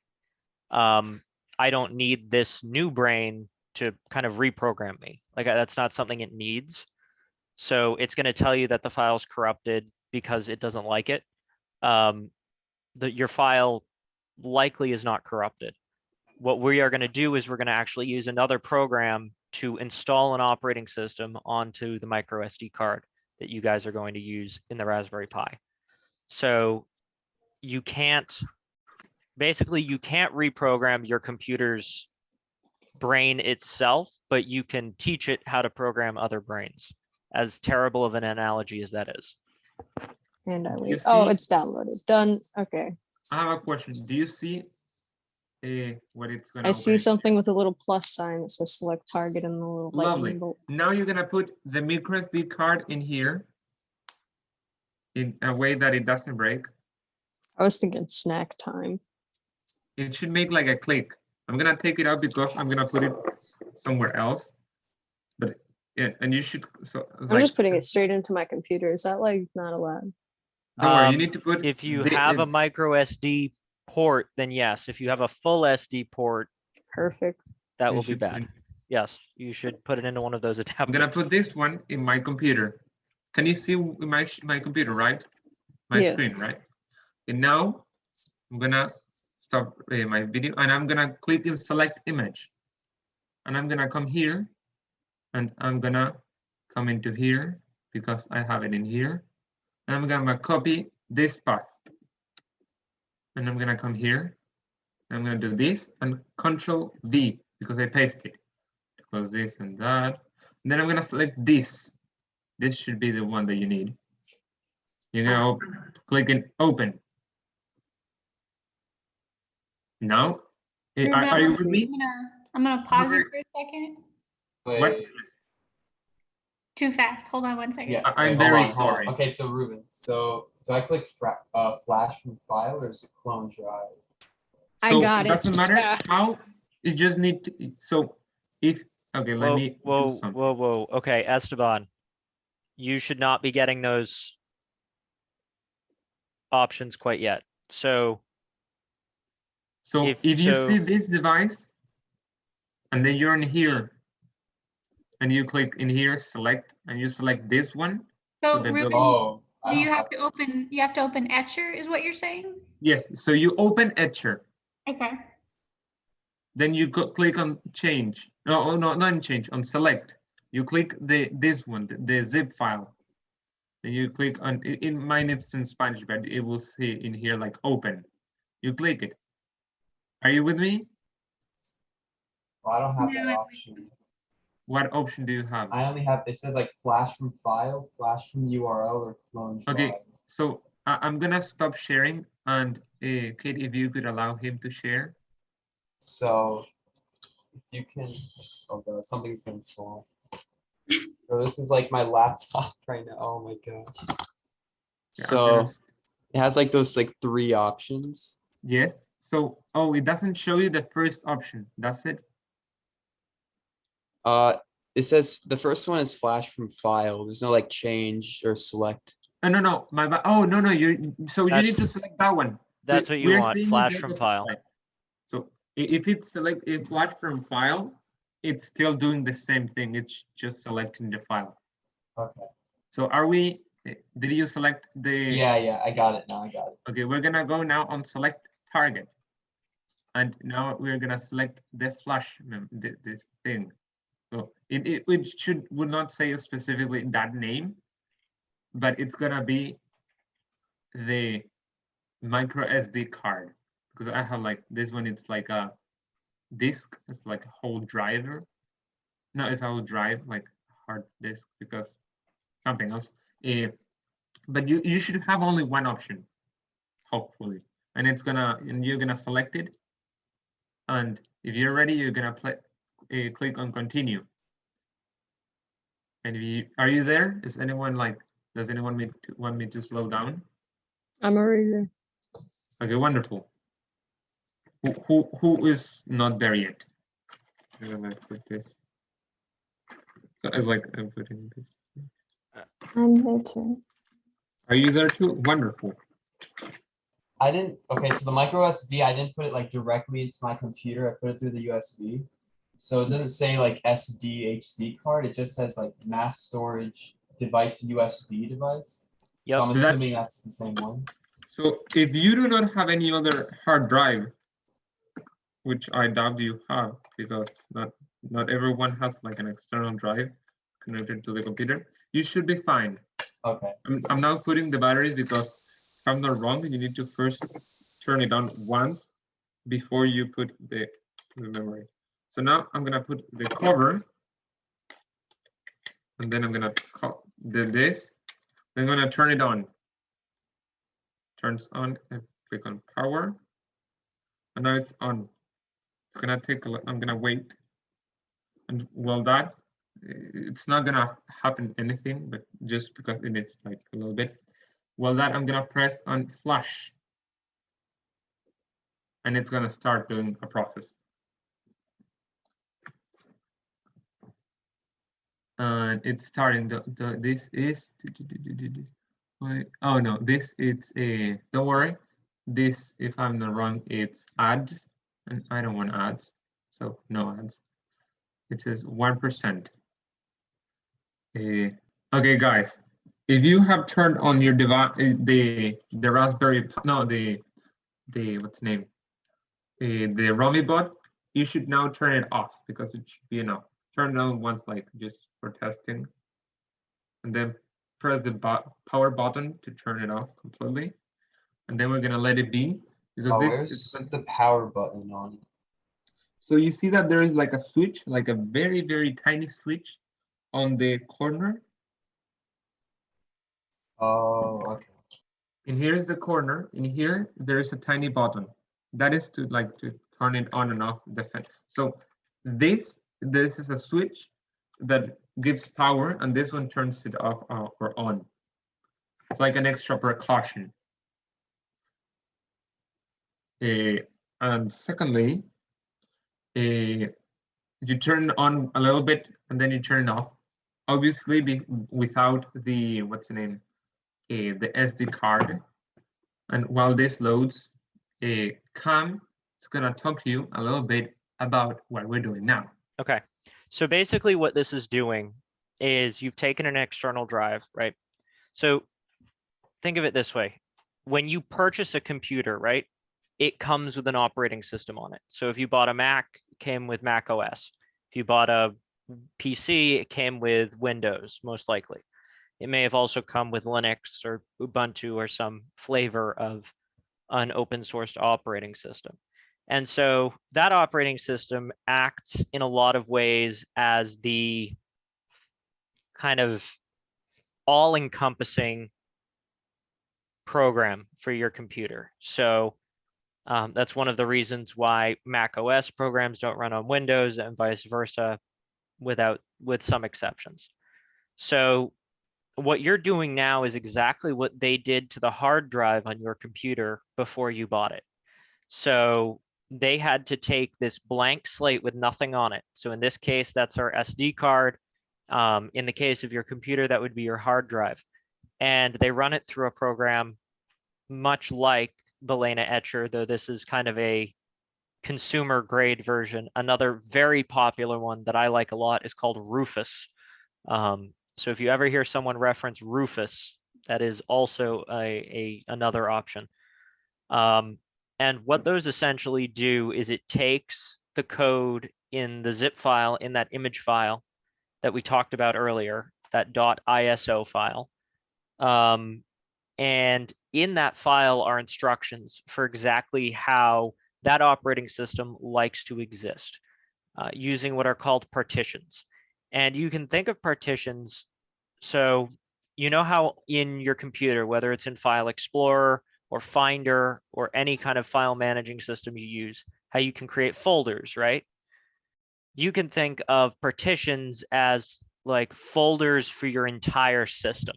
I don't need this new brain to kind of reprogram me. Like that's not something it needs. So it's going to tell you that the file's corrupted because it doesn't like it. Your file likely is not corrupted. What we are going to do is we're going to actually use another program to install an operating system onto the micro SD card that you guys are going to use in the Raspberry Pi. So you can't reprogram your computer's brain itself, but you can teach it how to program other brains, as terrible of an analogy as that is. And I You wait. Oh, see- it's downloaded. Done. Okay. I have a question. Do you see what it's gonna I see open? something with a little plus sign that says select target and the little Lovely. lightning bolt. Now you're gonna put the micro SD card in here in a way that it doesn't break. I was thinking snack time. It should make like a click. I'm gonna take it out because I'm gonna put it somewhere else. But yeah, and you should I'm just putting it straight into my computer. Is that like not allowed? Don't worry, you need to put If you have a micro SD port, then yes. If you have a full SD port, Perfect. that You will be should put bad. in- Yes, you should put it into one of those I'm gonna adapters. put this one in my computer. Can you see my computer, right? My Yes. screen, right? And now I'm gonna stop my video and I'm gonna click in select image. And I'm gonna come here and I'm gonna come into here because I have it in here. And I'm gonna copy this path. And I'm gonna come here. I'm gonna do this and Control V because I pasted it. Close this and that. And then I'm gonna select this. This should be the one that you need. You're gonna click in open. Now, are you with me? I'm gonna pause you for a second. What? Wait, Too fast. Hold on one second. yeah. I'm wait, very hold on. sorry. Okay, so Ruben, so do I click flash from file or is it clone drive? I So got it it. doesn't matter Ah. how. You just need to. So if okay, let me do Whoa, something. whoa. Okay, Esteban, you should not be getting those options quite yet. So So if- if you so- see this device, and then you're in here, and you click in here, select, and you select this one. So the Ruben, Oh, I do you don't have to open? You have to open Etcher, is what you're saying? Yes. So you open Etcher, Okay. then you click on change. No, not change. On select. You click this one, the zip file. Then you click on. In mine it's in Spanish, but it will say in here like open. You click it. Are you with me? I don't have No, that I'm- option. What option do you have? I only have, it says like flash from file, flash from URL, or clone drive. Okay. So I'm gonna stop sharing, and Kate, if you could allow him to share. So if you can, oh god, something's gonna fall. So this is like my laptop right now. Oh my god. Yeah, I'm So gonna- it has like those like 3 options. yes. So it doesn't show you the first option. That's it. It says the first one is flash from file. There's no like change or select. No. My bad. Oh no. You need to That's- select that one. that's what you we're want, seeing flash the from opposite file. side. So if it's select a flash from file, it's still doing the same thing. It's just selecting the file. Okay. So are we? Did you select the? Yeah, I got it now. I got it. Okay, we're gonna go now on select target. And now we're gonna select the flash, this thing. So it would not say specifically that name, but it's gonna be the micro SD card, because I have like this one. It's like a disk. It's like a whole driver. No, it's a whole drive, like hard disk, because something else. But you should have only one option, hopefully, and you're gonna select it, and if you're ready, you're gonna click on continue. And are you there? Is anyone like? Does anyone want me to slow down? I'm already there. Okay, wonderful. Who is not there yet? I'm gonna put this. So it's like I'm putting this. I'm there too. Are you there too? Wonderful. I didn't, okay, so the micro SD, I didn't put it like directly into my computer. I put it through the USB. So it doesn't say like SDHC card. It just says like mass storage device USB device. Yep. So I'm That's- assuming that's the same one. So if you do not have any other hard drive, which I doubt you have, because not everyone has like an external drive connected to the computer, you should be fine. Okay. I'm now putting the batteries because if I'm not wrong, you need to first turn it on once before you put the memory. So now I'm gonna put the cover, and then I'm gonna do this. I'm gonna turn it on. Turns on, and click on power, and now it's on. It's gonna take I'm gonna wait, and while that, it's not gonna happen anything, but just because it needs like a little bit. While that, I'm gonna press on flash, and it's gonna start doing a process. And it's starting. This is. Oh no, this it's a. Don't worry. This, if I'm not wrong, it's ads, and I don't want ads, so no ads. It says 1%. Okay, guys, if you have turned on your device, the Raspberry, no, the what's the name, the Romi bot, you should now turn it off because it should be enough. Turn it on once, like just for testing, and then press the power button to turn it off completely, and then we're gonna let it be because Oh, this where's is. the power button on it? So you see that there is like a switch, like a very, very tiny switch on the corner. Oh, okay. And here's the corner. In here, there is a tiny button. That is to turn it on and off the fan. So this is a switch that gives power, and this one turns it off or on. It's like an extra precaution. And secondly, you turn on a little bit and then you turn it off. Obviously, without the what's the name, the SD card. And while this loads, Cam is gonna talk to you a little bit about what we're doing now. Okay, so basically what this is doing is you've taken an external drive, right? So think of it this way. When you purchase a computer, right, it comes with an operating system on it. So if you bought a Mac, it came with Mac OS. If you bought a PC, it came with Windows, most likely. It may have also come with Linux or Ubuntu or some flavor of an open source operating system. And so that operating system acts in a lot of ways as the kind of all-encompassing program for your computer. So that's one of the reasons why Mac OS programs don't run on Windows and vice versa, with some exceptions. So what you're doing now is exactly what they did to the hard drive on your computer before you bought it. So they had to take this blank slate with nothing on it. So in this case, that's our SD card. In the case of your computer, that would be your hard drive. And they run it through a program much like Balena Etcher, though this is kind of a consumer grade version. Another very popular one that I like a lot is called Rufus. So if you ever hear someone reference Rufus, that is also another option. And what those essentially do is it takes the code in the zip file, in that image file that we talked about earlier, that .iso file, And in that file are instructions for exactly how that operating system likes to exist, using what are called partitions. And you can think of partitions, so you know how in your computer, whether it's in File Explorer or Finder or any kind of file managing system you use, how you can create folders, right? You can think of partitions as like folders for your entire system.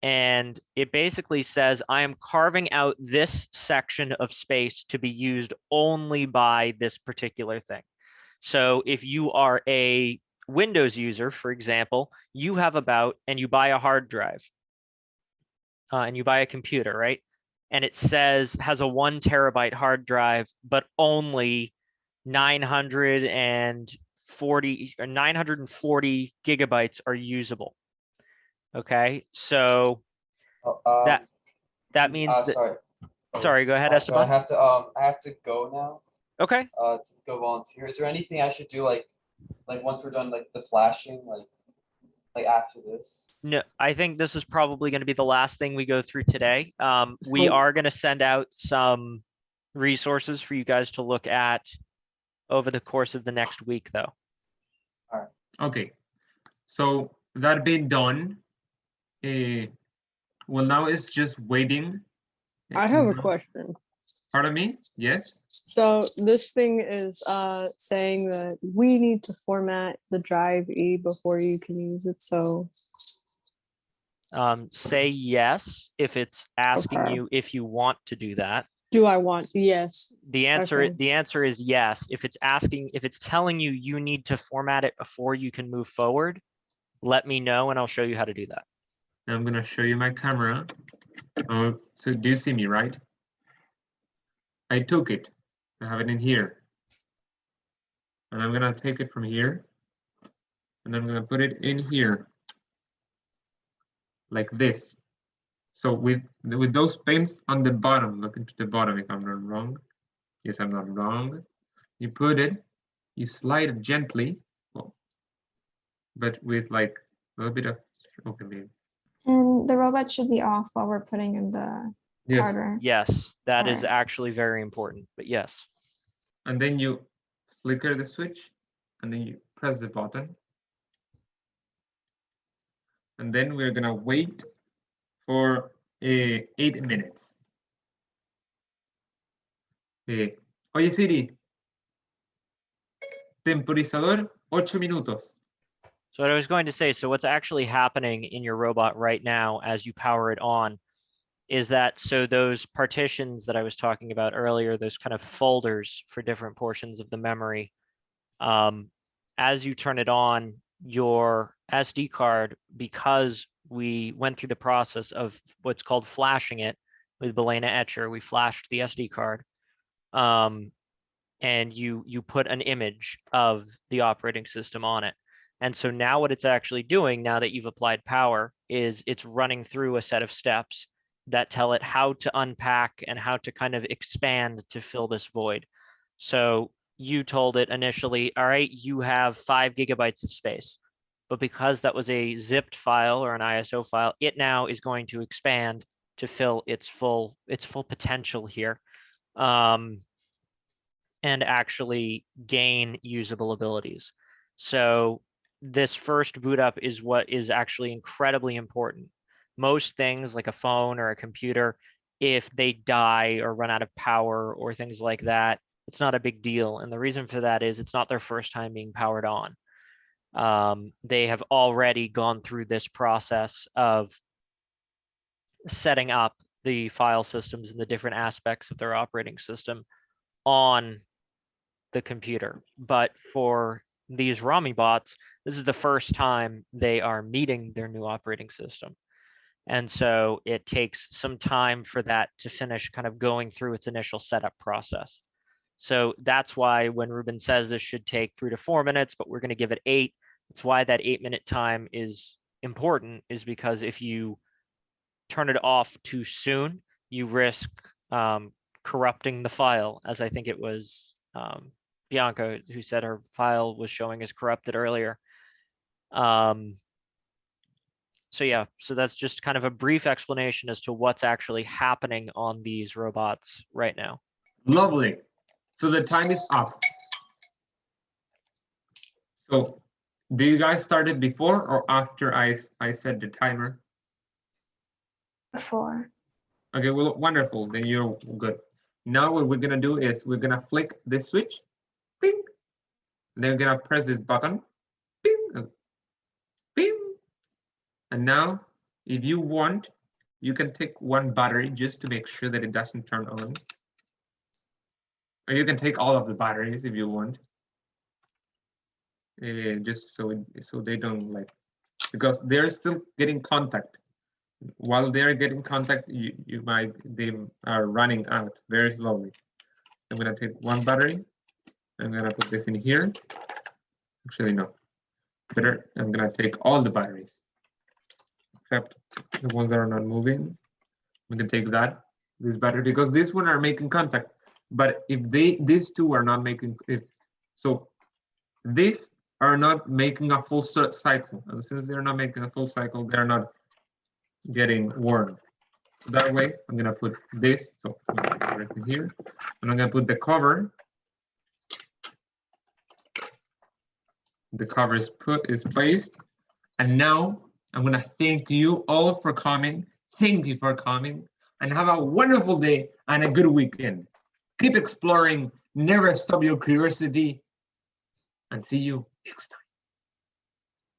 And it basically says, I am carving out this section of space to be used only by this particular thing. So if you are a Windows user, for example, you have and you buy a hard drive and you buy a computer, right? And it says has a 1 terabyte hard drive, but only 940 gigabytes are usable. Okay, so Oh, that excuse- means that. sorry. Sorry, go ahead, So I Esteban. have to go now. Okay. To go volunteer. Is there anything I should do like once we're done like the flashing like after this? No, I think this is probably going to be the last thing we go through today. We So- are going to send out some resources for you guys to look at over the course of the next week, though. Okay, so that being done, well, now it's just waiting. I have a question. Pardon me? Yes? So this thing is saying that we need to format the drive E before you can use it. So Say yes if it's asking Okay. you if you want to do that. do I want? Yes. The answer Okay. the answer is yes. If it's telling you you need to format it before you can move forward, let me know and I'll show you how to do that. I'm gonna show you my camera. Oh, so do you see me, right? I took it. I have it in here. And I'm gonna take it from here. And I'm gonna put it in here. Like this. So with those pins on the bottom, look into the bottom if I'm not wrong. Yes, I'm not wrong. You put it, you slide it gently, well, but with like a little bit of, okay, maybe. And the robot should be off while we're putting in the Yes, harder. Yes, that is Alright. actually very important, but yes. and then you flicker the switch, and then you press the button. And then we're gonna wait for 8 minutes. Oye Siri, temporizador 8 minutos. So what I was going to say, so what's actually happening in your robot right now as you power it on is that, so those partitions that I was talking about earlier, those kind of folders for different portions of the memory, as you turn it on, your SD card, because we went through the process of what's called flashing it with Balena Etcher, we flashed the SD card, and you put an image of the operating system on it. And so now what it's actually doing, now that you've applied power, is it's running through a set of steps that tell it how to unpack and how to kind of expand to fill this void. So you told it initially, all right, you have 5 gigabytes of space. But because that was a zipped file or an ISO file, it now is going to expand to fill its full potential here. And actually gain usable abilities. So this first boot up is what is actually incredibly important. Most things like a phone or a computer, if they die or run out of power or things like that, it's not a big deal. And the reason for that is it's not their first time being powered on. They have already gone through this process of setting up the file systems and the different aspects of their operating system on the computer. But for these Romi bots, this is the first time they are meeting their new operating system. And so it takes some time for that to finish kind of going through its initial setup process. So that's why when Ruben says this should take 3 to 4 minutes, but we're going to give it 8, it's why that 8-minute time is important, is because if you turn it off too soon, you risk corrupting the file, as I think it was Bianca who said her file was showing as corrupted earlier. So yeah, so that's just kind of a brief explanation as to what's actually happening on these robots right now. Lovely. So the time is up. So do you guys start it before or after I set the timer? Before. Okay, well, wonderful. Then you're good. Now what we're gonna do is we're gonna flick this switch, ping. And then we're gonna press this button, ping, ping. And now, if you want, you can take one battery just to make sure that it doesn't turn on. Or you can take all of the batteries if you want. Just so they don't like, because they're still getting contact. While they're getting contact, they are running out very slowly. I'm gonna take one battery. I'm gonna put this in here. Actually, no. Better, I'm gonna take all the batteries, except the ones that are not moving. We can take this battery, because these one are making contact. But if these two are not making, these are not making a full cycle. And since they're not making a full cycle, they're not getting warm. That way, I'm gonna put this, so right here, and I'm gonna put the cover. The cover is placed, and now I'm gonna thank you all for coming. Thank you for coming, and have a wonderful day and a good weekend. Keep exploring, never stop your curiosity, and see you next time.